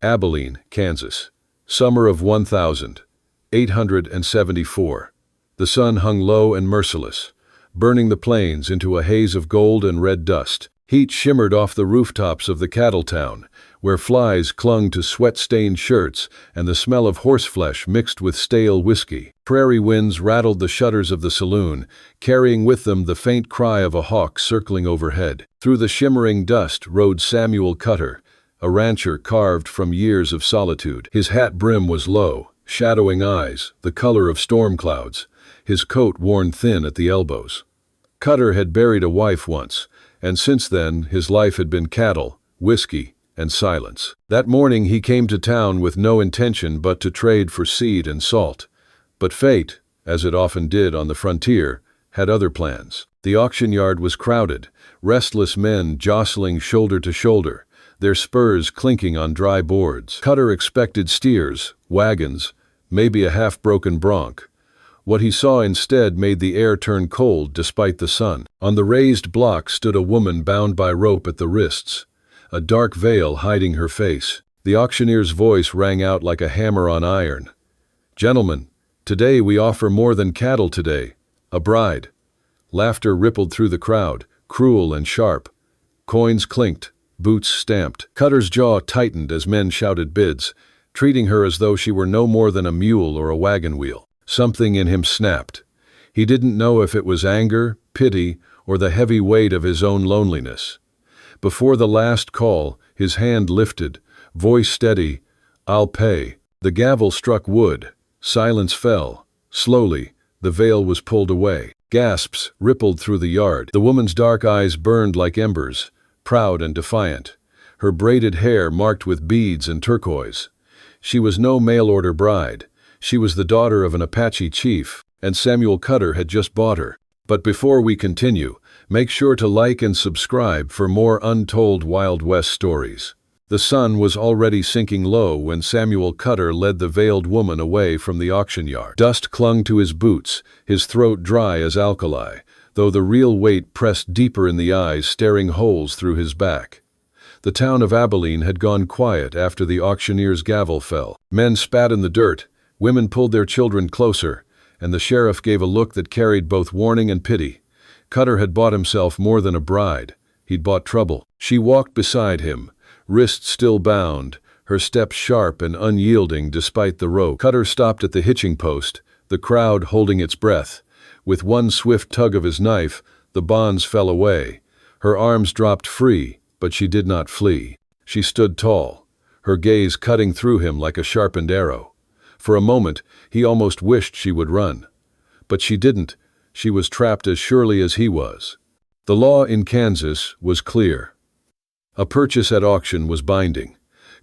Abilene, Kansas. Summer of 1874. The sun hung low and merciless, burning the plains into a haze of gold and red dust. Heat shimmered off the rooftops of the cattle town, where flies clung to sweat-stained shirts and the smell of horseflesh mixed with stale whiskey. Prairie winds rattled the shutters of the saloon, carrying with them the faint cry of a hawk circling overhead. Through the shimmering dust rode Samuel Cutter, a rancher carved from years of solitude. His hat brim was low, shadowing eyes, the color of storm clouds, his coat worn thin at the elbows. Cutter had buried a wife once, and since then his life had been cattle, whiskey, and silence. That morning he came to town with no intention but to trade for seed and salt. But fate, as it often did on the frontier, had other plans. The auction yard was crowded, restless men jostling shoulder to shoulder, their spurs clinking on dry boards. Cutter expected steers, wagons, maybe a half-broken bronc. What he saw instead made the air turn cold despite the sun. On the raised block stood a woman bound by rope at the wrists, a dark veil hiding her face. The auctioneer's voice rang out like a hammer on iron. "Gentlemen, today we offer more than cattle today, a bride." Laughter rippled through the crowd, cruel and sharp. Coins clinked, boots stamped. Cutter's jaw tightened as men shouted bids, treating her as though she were no more than a mule or a wagon wheel. Something in him snapped. He didn't know if it was anger, pity, or the heavy weight of his own loneliness. Before the last call, his hand lifted, voice steady, "I'll pay." The gavel struck wood. Silence fell. Slowly, the veil was pulled away. Gasps rippled through the yard. The woman's dark eyes burned like embers, proud and defiant, her braided hair marked with beads and turquoise. She was no mail-order bride. She was the daughter of an Apache chief, and Samuel Cutter had just bought her. But before we continue, make sure to like and subscribe for more untold Wild West stories. The sun was already sinking low when Samuel Cutter led the veiled woman away from the auction yard. Dust clung to his boots, his throat dry as alkali, though the real weight pressed deeper in the eyes, staring holes through his back. The town of Abilene had gone quiet after the auctioneer's gavel fell. Men spat in the dirt, women pulled their children closer, and the sheriff gave a look that carried both warning and pity. Cutter had bought himself more than a bride. He'd bought trouble. She walked beside him, wrists still bound, her steps sharp and unyielding despite the rope. Cutter stopped at the hitching post, the crowd holding its breath. With one swift tug of his knife, the bonds fell away. Her arms dropped free, but she did not flee. She stood tall, her gaze cutting through him like a sharpened arrow. For a moment, he almost wished she would run. But she didn't. She was trapped as surely as he was. The law in Kansas was clear. A purchase at auction was binding.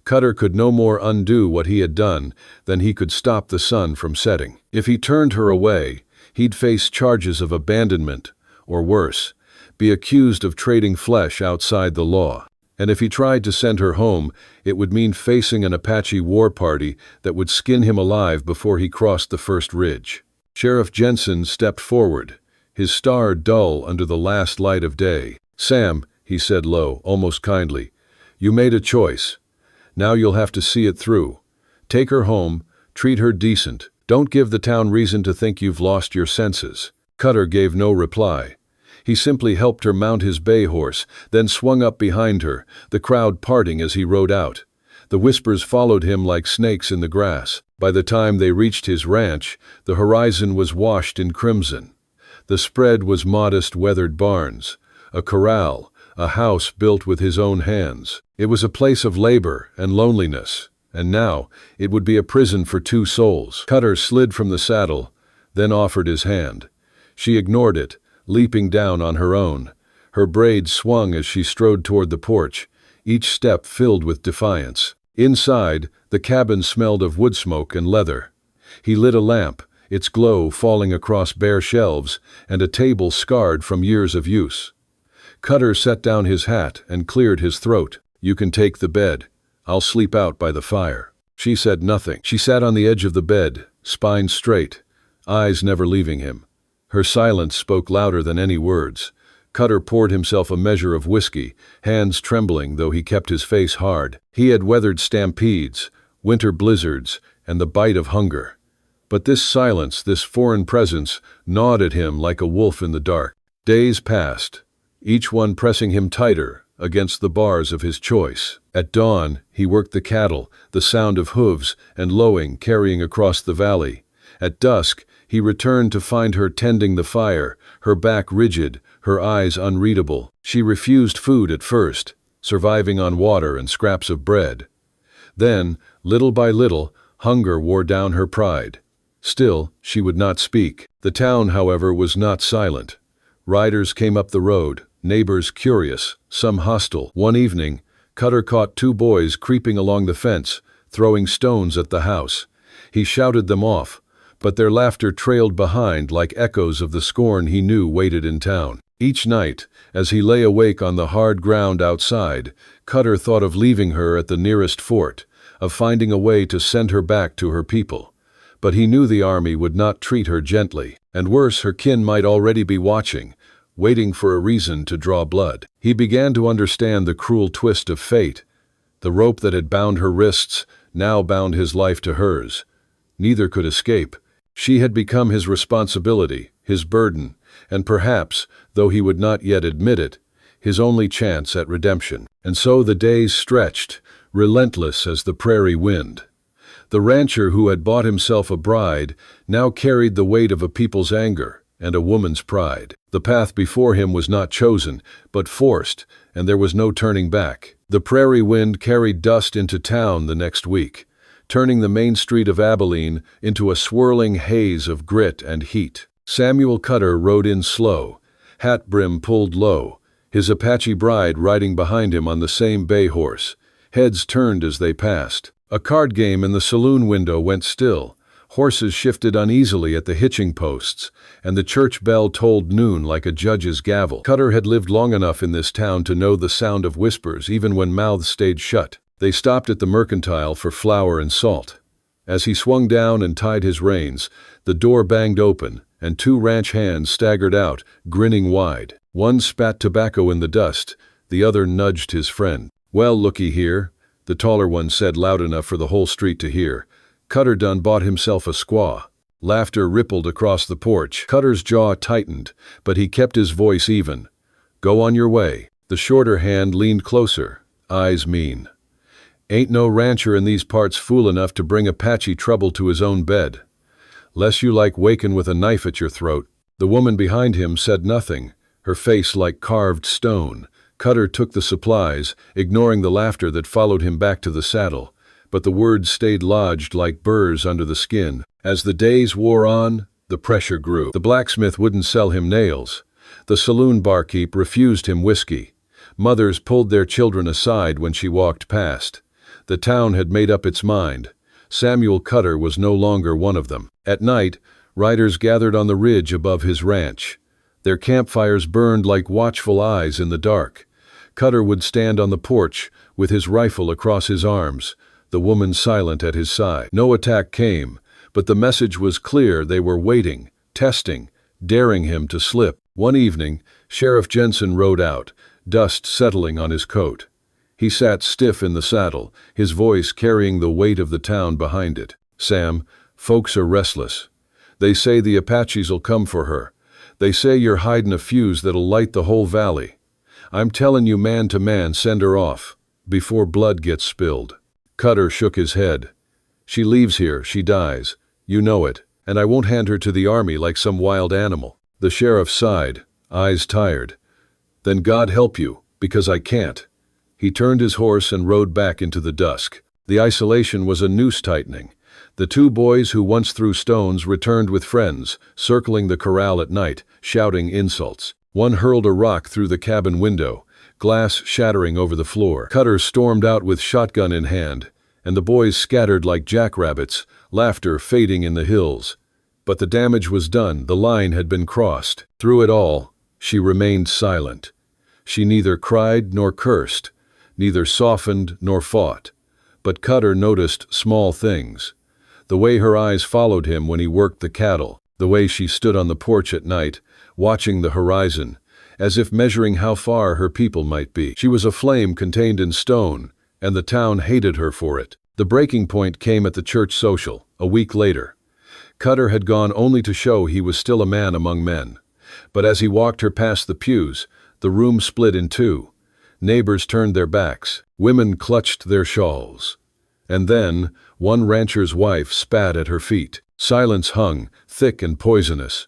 Cutter could no more undo what he had done than he could stop the sun from setting. If he turned her away, he'd face charges of abandonment, or worse, be accused of trading flesh outside the law. And if he tried to send her home, it would mean facing an Apache war party that would skin him alive before he crossed the first ridge. Sheriff Jensen stepped forward, his star dull under the last light of day. "Sam," he said low, almost kindly, "you made a choice. Now you'll have to see it through. Take her home, treat her decent. Don't give the town reason to think you've lost your senses." Cutter gave no reply. He simply helped her mount his bay horse, then swung up behind her, the crowd parting as he rode out. The whispers followed him like snakes in the grass. By the time they reached his ranch, the horizon was washed in crimson. The spread was modest weathered barns, a corral, a house built with his own hands. It was a place of labor and loneliness, and now it would be a prison for two souls. Cutter slid from the saddle, then offered his hand. She ignored it, leaping down on her own. Her braids swung as she strode toward the porch, each step filled with defiance. Inside, the cabin smelled of wood smoke and leather. He lit a lamp, its glow falling across bare shelves and a table scarred from years of use. Cutter set down his hat and cleared his throat. "You can take the bed. I'll sleep out by the fire." She said nothing. She sat on the edge of the bed, spine straight, eyes never leaving him. Her silence spoke louder than any words. Cutter poured himself a measure of whiskey, hands trembling though he kept his face hard. He had weathered stampedes, winter blizzards, and the bite of hunger. But this silence, this foreign presence, gnawed at him like a wolf in the dark. Days passed, each one pressing him tighter against the bars of his choice. At dawn, he worked the cattle, the sound of hooves and lowing carrying across the valley. At dusk, he returned to find her tending the fire, her back rigid, her eyes unreadable. She refused food at first, surviving on water and scraps of bread. Then, little by little, hunger wore down her pride. Still, she would not speak. The town, however, was not silent. Riders came up the road, neighbors curious, some hostile. One evening, Cutter caught two boys creeping along the fence, throwing stones at the house. He shouted them off, but their laughter trailed behind like echoes of the scorn he knew waited in town. Each night, as he lay awake on the hard ground outside, Cutter thought of leaving her at the nearest fort, of finding a way to send her back to her people. But he knew the army would not treat her gently, and worse, her kin might already be watching, waiting for a reason to draw blood. He began to understand the cruel twist of fate. The rope that had bound her wrists now bound his life to hers. Neither could escape. She had become his responsibility, his burden, and perhaps, though he would not yet admit it, his only chance at redemption. And so the days stretched, relentless as the prairie wind. The rancher who had bought himself a bride now carried the weight of a people's anger and a woman's pride. The path before him was not chosen, but forced, and there was no turning back. The prairie wind carried dust into town the next week, turning the main street of Abilene into a swirling haze of grit and heat. Samuel Cutter rode in slow, hat brim pulled low, his Apache bride riding behind him on the same bay horse. Heads turned as they passed. A card game in the saloon window went still. Horses shifted uneasily at the hitching posts, and the church bell tolled noon like a judge's gavel. Cutter had lived long enough in this town to know the sound of whispers even when mouths stayed shut. They stopped at the mercantile for flour and salt. As he swung down and tied his reins, the door banged open, and two ranch hands staggered out, grinning wide. One spat tobacco in the dust, the other nudged his friend. "Well, looky here," the taller one said loud enough for the whole street to hear. Cutter done bought himself a squaw. Laughter rippled across the porch. Cutter's jaw tightened, but he kept his voice even. "Go on your way." The shorter hand leaned closer, eyes mean. "Ain't no rancher in these parts fool enough to bring Apache trouble to his own bed. Less you like wakin' with a knife at your throat." The woman behind him said nothing, her face like carved stone. Cutter took the supplies, ignoring the laughter that followed him back to the saddle. But the words stayed lodged like burrs under the skin. As the days wore on, the pressure grew. The blacksmith wouldn't sell him nails. The saloon barkeep refused him whiskey. Mothers pulled their children aside when she walked past. The town had made up its mind. Samuel Cutter was no longer one of them. At night, riders gathered on the ridge above his ranch. Their campfires burned like watchful eyes in the dark. Cutter would stand on the porch, with his rifle across his arms, the woman silent at his side. No attack came, but the message was clear. They were waiting, testing, daring him to slip. One evening, Sheriff Jensen rode out, dust settling on his coat. He sat stiff in the saddle, his voice carrying the weight of the town behind it. "Sam, folks are restless. They say the Apache'll come for her. They say you're hiding a fuse that'll light the whole valley. I'm telling you man to man, send her off, before blood gets spilled." Cutter shook his head. "She leaves here, she dies. You know it, and I won't hand her to the army like some wild animal." The sheriff sighed, eyes tired. "Then God help you, because I can't." He turned his horse and rode back into the dusk. The isolation was a noose tightening. The two boys who once threw stones returned with friends, circling the corral at night, shouting insults. One hurled a rock through the cabin window, glass shattering over the floor. Cutter stormed out with shotgun in hand, and the boys scattered like jackrabbits, laughter fading in the hills. But the damage was done, the line had been crossed. Through it all, she remained silent. She neither cried nor cursed, neither softened nor fought. But Cutter noticed small things. The way her eyes followed him when he worked the cattle, the way she stood on the porch at night, watching the horizon, as if measuring how far her people might be. She was a flame contained in stone, and the town hated her for it. The breaking point came at the church social, a week later. Cutter had gone only to show he was still a man among men. But as he walked her past the pews, the room split in two. Neighbors turned their backs. Women clutched their shawls. And then, one rancher's wife spat at her feet. Silence hung, thick and poisonous.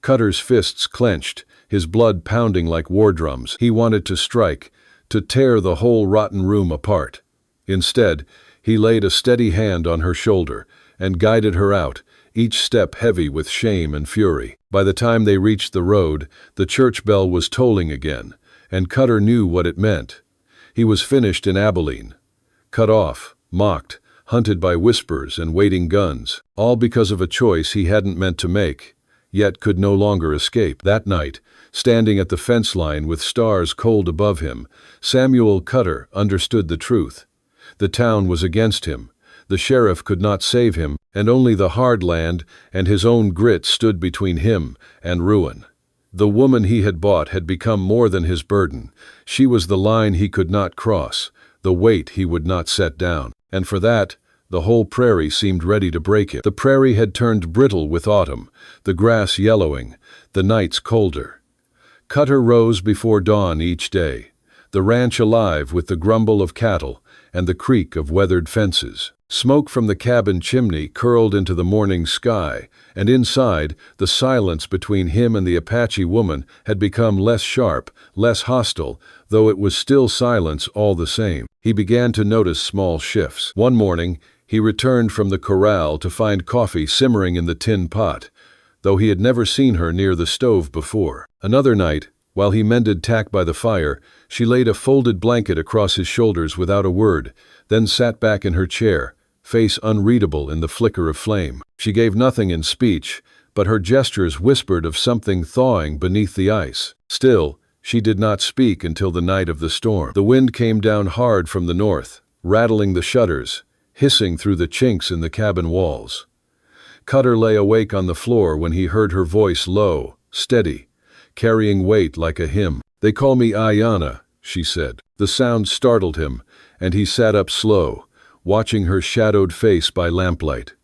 Cutter's fists clenched, his blood pounding like war drums. He wanted to strike, to tear the whole rotten room apart. Instead, he laid a steady hand on her shoulder and guided her out, each step heavy with shame and fury. By the time they reached the road, the church bell was tolling again, and Cutter knew what it meant. He was finished in Abilene. Cut off, mocked, hunted by whispers and waiting guns, all because of a choice he hadn't meant to make, yet could no longer escape. That night, standing at the fence line with stars cold above him, Samuel Cutter understood the truth. The town was against him. The sheriff could not save him, and only the hard land and his own grit stood between him and ruin. The woman he had bought had become more than his burden. She was the line he could not cross, the weight he would not set down. And for that, the whole prairie seemed ready to break him. The prairie had turned brittle with autumn, the grass yellowing, the nights colder. Cutter rose before dawn each day, the ranch alive with the grumble of cattle and the creak of weathered fences. Smoke from the cabin chimney curled into the morning sky, and inside, the silence between him and the Apache woman had become less sharp, less hostile, though it was still silence all the same. He began to notice small shifts. One morning, he returned from the corral to find coffee simmering in the tin pot, though he had never seen her near the stove before. Another night, while he mended tack by the fire, she laid a folded blanket across his shoulders without a word, then sat back in her chair, face unreadable in the flicker of flame. She gave nothing in speech, but her gestures whispered of something thawing beneath the ice. Still, she did not speak until the night of the storm. The wind came down hard from the north, rattling the shutters, hissing through the chinks in the cabin walls. Cutter lay awake on the floor when he heard her voice low, steady, carrying weight like a hymn. "They call me Ayanna," she said. The sound startled him, and he sat up slow, watching her shadowed face by lamplight.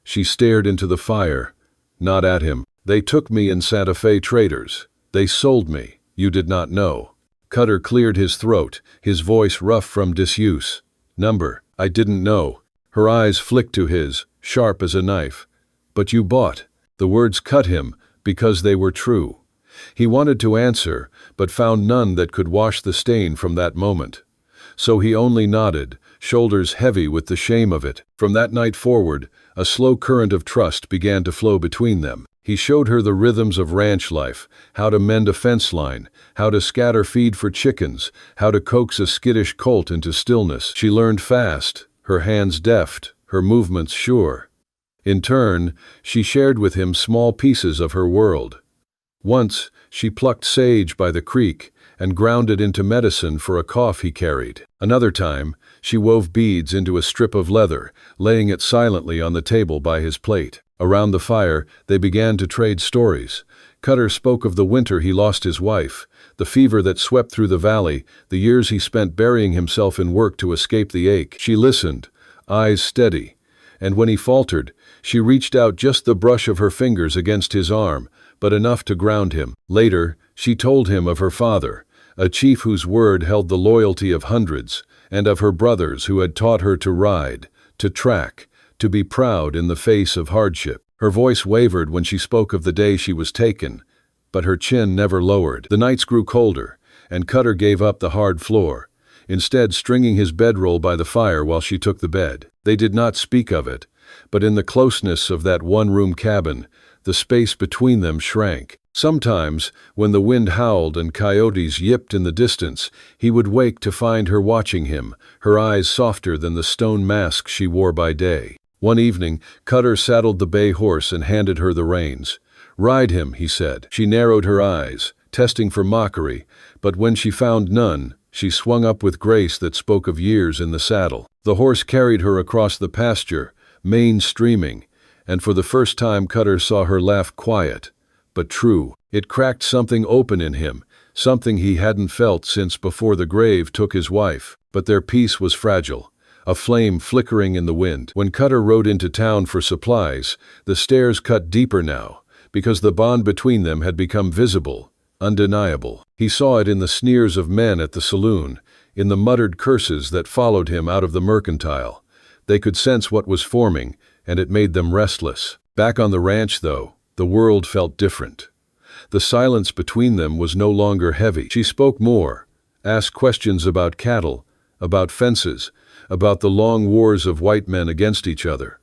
She stared into the fire, not at him. "They took me in Santa Fe traders. They sold me. You did not know." Cutter cleared his throat, his voice rough from disuse. "Number, I didn't know." Her eyes flicked to his, sharp as a knife. "But you bought." The words cut him because they were true. He wanted to answer, but found none that could wash the stain from that moment. So he only nodded, shoulders heavy with the shame of it. From that night forward, a slow current of trust began to flow between them. He showed her the rhythms of ranch life, how to mend a fence line, how to scatter feed for chickens, how to coax a skittish colt into stillness. She learned fast, her hands deft, her movements sure. In turn, she shared with him small pieces of her world. Once, she plucked sage by the creek and ground it into medicine for a cough he carried. Another time, she wove beads into a strip of leather, laying it silently on the table by his plate. Around the fire, they began to trade stories. Cutter spoke of the winter he lost his wife, the fever that swept through the valley, the years he spent burying himself in work to escape the ache. She listened, eyes steady, and when he faltered, she reached out just the brush of her fingers against his arm, but enough to ground him. Later, she told him of her father, a chief whose word held the loyalty of hundreds, and of her brothers who had taught her to ride, to track, to be proud in the face of hardship. Her voice wavered when she spoke of the day she was taken, but her chin never lowered. The nights grew colder, and Cutter gave up the hard floor, instead stringing his bedroll by the fire while she took the bed. They did not speak of it, but in the closeness of that one-room cabin, the space between them shrank. Sometimes, when the wind howled and coyotes yipped in the distance, he would wake to find her watching him, her eyes softer than the stone mask she wore by day. One evening, Cutter saddled the bay horse and handed her the reins. "Ride him," he said. She narrowed her eyes, testing for mockery, but when she found none, she swung up with grace that spoke of years in the saddle. The horse carried her across the pasture, mane streaming, and for the first time Cutter saw her laugh quiet, but true. It cracked something open in him, something he hadn't felt since before the grave took his wife. But their peace was fragile, a flame flickering in the wind. When Cutter rode into town for supplies, the stares cut deeper now, because the bond between them had become visible, undeniable. He saw it in the sneers of men at the saloon, in the muttered curses that followed him out of the mercantile. They could sense what was forming, and it made them restless. Back on the ranch, though, the world felt different. The silence between them was no longer heavy. She spoke more, asked questions about cattle, about fences, about the long wars of white men against each other.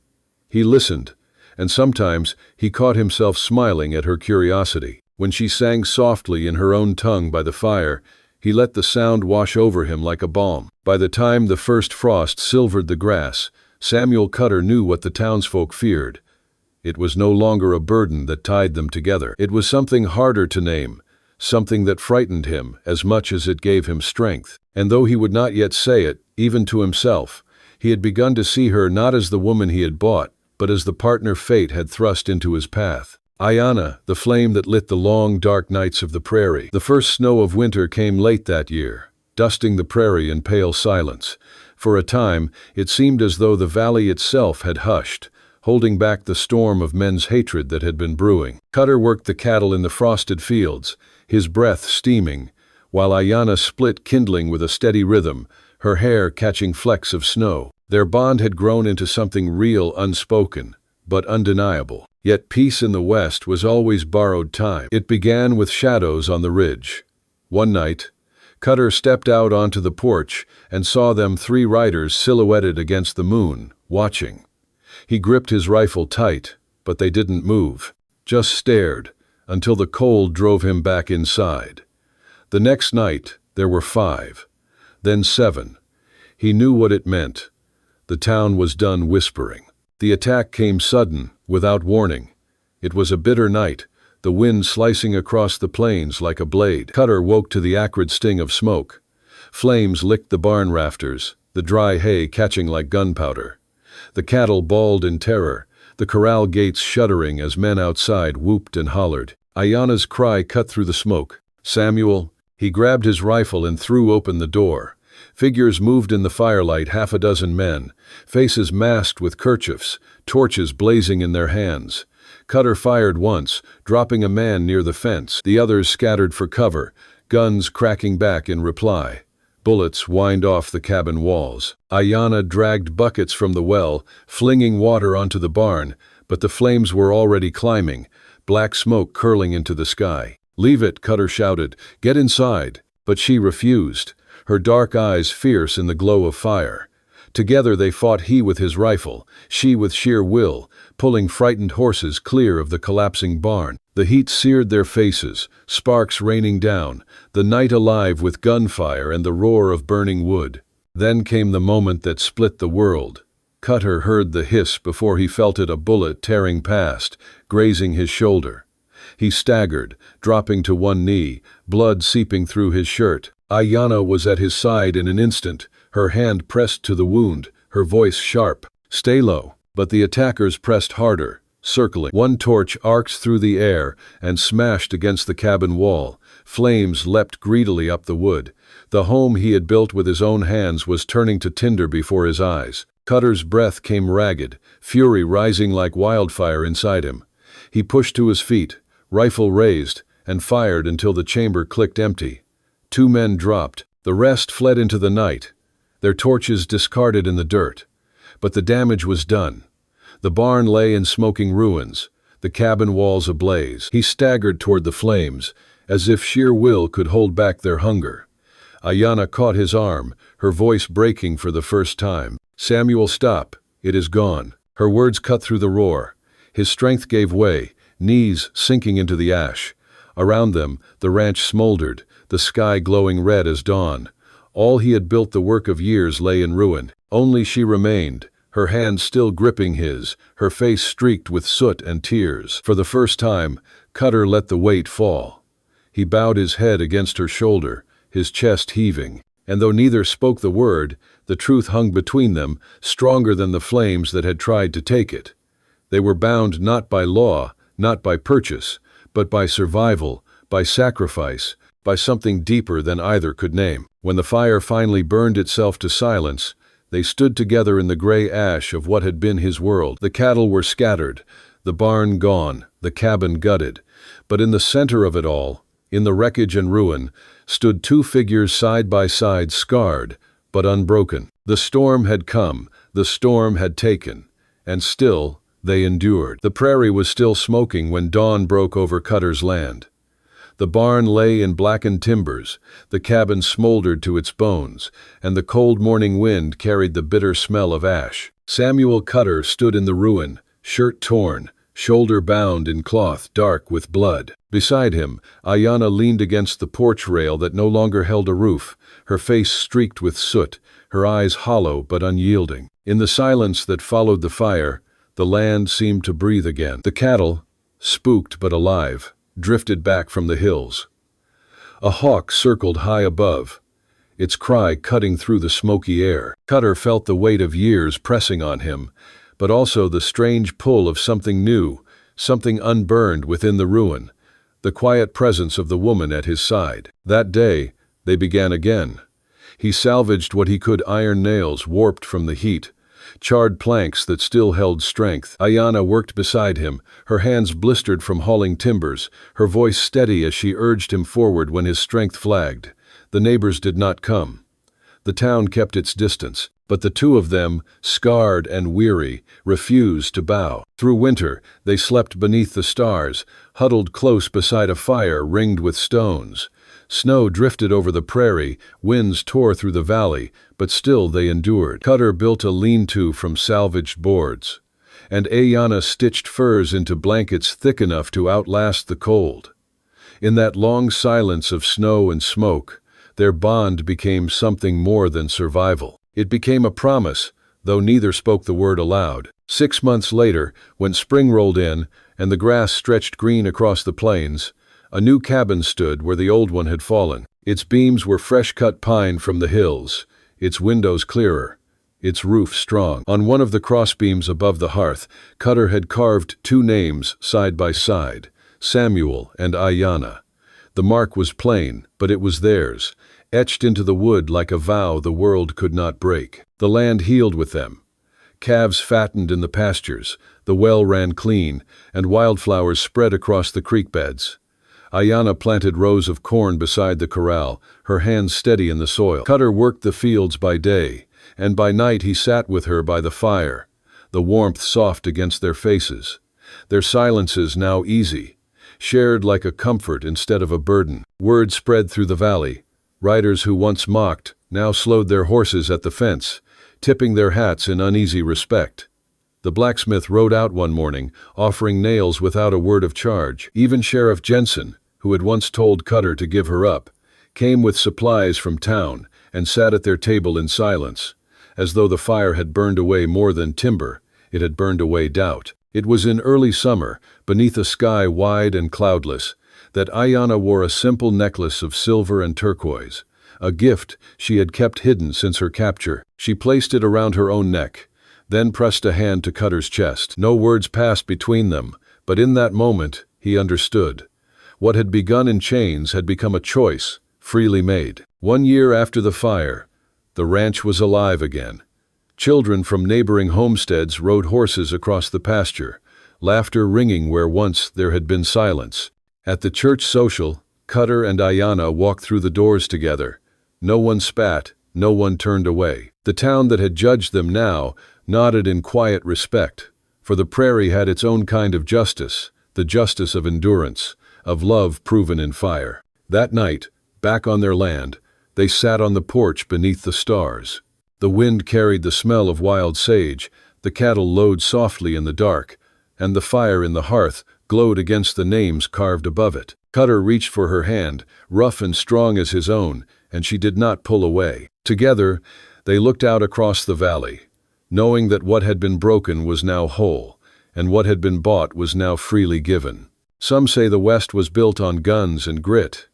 He listened, and sometimes he caught himself smiling at her curiosity. When she sang softly in her own tongue by the fire, he let the sound wash over him like a balm. By the time the first frost silvered the grass, Samuel Cutter knew what the townsfolk feared. It was no longer a burden that tied them together. It was something harder to name, something that frightened him as much as it gave him strength. And though he would not yet say it, even to himself, he had begun to see her not as the woman he had bought, but as the partner fate had thrust into his path. Ayanna, the flame that lit the long, dark nights of the prairie. The first snow of winter came late that year, dusting the prairie in pale silence. For a time, it seemed as though the valley itself had hushed, holding back the storm of men's hatred that had been brewing. Cutter worked the cattle in the frosted fields, his breath steaming, while Ayanna split kindling with a steady rhythm, her hair catching flecks of snow. Their bond had grown into something real, unspoken, but undeniable. Yet peace in the west was always borrowed time. It began with shadows on the ridge. One night, Cutter stepped out onto the porch and saw them 3 riders silhouetted against the moon, watching. He gripped his rifle tight, but they didn't move, just stared, until the cold drove him back inside. The next night, there were 5, then 7. He knew what it meant. The town was done whispering. The attack came sudden, without warning. It was a bitter night, the wind slicing across the plains like a blade. Cutter woke to the acrid sting of smoke. Flames licked the barn rafters, the dry hay catching like gunpowder. The cattle bawled in terror, the corral gates shuddering as men outside whooped and hollered. Ayanna's cry cut through the smoke. "Samuel!" He grabbed his rifle and threw open the door. Figures moved in the firelight, 6 men, faces masked with kerchiefs, torches blazing in their hands. Cutter fired once, dropping a man near the fence. The others scattered for cover, guns cracking back in reply. Bullets whined off the cabin walls. Ayanna dragged buckets from the well, flinging water onto the barn, but the flames were already climbing, black smoke curling into the sky. "Leave it," Cutter shouted. "Get inside." But she refused, her dark eyes fierce in the glow of fire. Together they fought, he with his rifle, she with sheer will, pulling frightened horses clear of the collapsing barn. The heat seared their faces, sparks raining down, the night alive with gunfire and the roar of burning wood. Then came the moment that split the world. Cutter heard the hiss before he felt it, a bullet tearing past, grazing his shoulder. He staggered, dropping to one knee, blood seeping through his shirt. Ayanna was at his side in an instant, her hand pressed to the wound, her voice sharp. "Stay low." But the attackers pressed harder, circling. One torch arced through the air and smashed against the cabin wall. Flames leapt greedily up the wood. The home he had built with his own hands was turning to tinder before his eyes. Cutter's breath came ragged, fury rising like wildfire inside him. He pushed to his feet, rifle raised, and fired until the chamber clicked empty. 2 men dropped, the rest fled into the night, their torches discarded in the dirt. But the damage was done. The barn lay in smoking ruins, the cabin walls ablaze. He staggered toward the flames, as if sheer will could hold back their hunger. Ayanna caught his arm, her voice breaking for the first time. "Samuel, stop. It is gone." Her words cut through the roar. His strength gave way, knees sinking into the ash. Around them, the ranch smoldered, the sky glowing red as dawn. All he had built, the work of years, lay in ruin. Only she remained, her hand still gripping his, her face streaked with soot and tears. For the first time, Cutter let the weight fall. He bowed his head against her shoulder, his chest heaving. And though neither spoke the word, the truth hung between them, stronger than the flames that had tried to take it. They were bound not by law, not by purchase, but by survival, by sacrifice, by something deeper than either could name. When the fire finally burned itself to silence, they stood together in the gray ash of what had been his world. The cattle were scattered, the barn gone, the cabin gutted. But in the center of it all, in the wreckage and ruin, stood two figures side by side, scarred, but unbroken. The storm had come, the storm had taken, and still they endured. The prairie was still smoking when dawn broke over Cutter's land. The barn lay in blackened timbers, the cabin smoldered to its bones, and the cold morning wind carried the bitter smell of ash. Samuel Cutter stood in the ruin, shirt torn, shoulder bound in cloth dark with blood. Beside him, Ayanna leaned against the porch rail that no longer held a roof, her face streaked with soot, her eyes hollow but unyielding. In the silence that followed the fire, the land seemed to breathe again. The cattle, spooked but alive, drifted back from the hills. A hawk circled high above, its cry cutting through the smoky air. Cutter felt the weight of years pressing on him, but also the strange pull of something new, something unburned within the ruin, the quiet presence of the woman at his side. That day, they began again. He salvaged what he could: iron nails warped from the heat, charred planks that still held strength. Ayanna worked beside him, her hands blistered from hauling timbers, her voice steady as she urged him forward when his strength flagged. The neighbors did not come. The town kept its distance, but the two of them, scarred and weary, refused to bow. Through winter, they slept beneath the stars, huddled close beside a fire ringed with stones. Snow drifted over the prairie, winds tore through the valley, but still they endured. Cutter built a lean-to from salvaged boards, and Ayanna stitched furs into blankets thick enough to outlast the cold. In that long silence of snow and smoke, their bond became something more than survival. It became a promise, though neither spoke the word aloud. 6 months later, when spring rolled in and the grass stretched green across the plains, a new cabin stood where the old one had fallen. Its beams were fresh-cut pine from the hills, its windows clearer, its roof strong. On one of the crossbeams above the hearth, Cutter had carved two names side by side, Samuel and Ayanna. The mark was plain, but it was theirs, etched into the wood like a vow the world could not break. The land healed with them. Calves fattened in the pastures, the well ran clean, and wildflowers spread across the creek beds. Ayanna planted rows of corn beside the corral, her hands steady in the soil. Cutter worked the fields by day, and by night he sat with her by the fire, the warmth soft against their faces, their silences now easy, shared like a comfort instead of a burden. Word spread through the valley. Riders who once mocked now slowed their horses at the fence, tipping their hats in uneasy respect. The blacksmith rode out one morning, offering nails without a word of charge. Even Sheriff Jensen, who had once told Cutter to give her up, came with supplies from town and sat at their table in silence, as though the fire had burned away more than timber, it had burned away doubt. It was in early summer, beneath a sky wide and cloudless, that Ayanna wore a simple necklace of silver and turquoise, a gift she had kept hidden since her capture. She placed it around her own neck, then pressed a hand to Cutter's chest. No words passed between them, but in that moment he understood. What had begun in chains had become a choice, freely made. 1 year after the fire, the ranch was alive again. Children from neighboring homesteads rode horses across the pasture, laughter ringing where once there had been silence. At the church social, Cutter and Ayanna walked through the doors together. No one spat, no one turned away. The town that had judged them now nodded in quiet respect, for the prairie had its own kind of justice, the justice of endurance, of love proven in fire. That night, back on their land, they sat on the porch beneath the stars. The wind carried the smell of wild sage, the cattle lowed softly in the dark, and the fire in the hearth glowed against the names carved above it. Cutter reached for her hand, rough and strong as his own, and she did not pull away. Together, they looked out across the valley, knowing that what had been broken was now whole, and what had been bought was now freely given. Some say the West was built on guns and grit,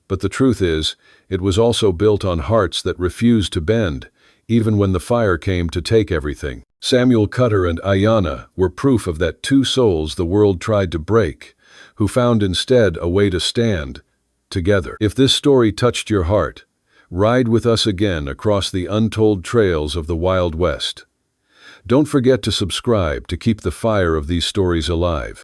but the truth is, it was also built on hearts that refused to bend, even when the fire came to take everything. Samuel Cutter and Ayanna were proof of that, two souls the world tried to break, who found instead a way to stand together. If this story touched your heart, ride with us again across the untold trails of the Wild West. Don't forget to subscribe to keep the fire of these stories alive.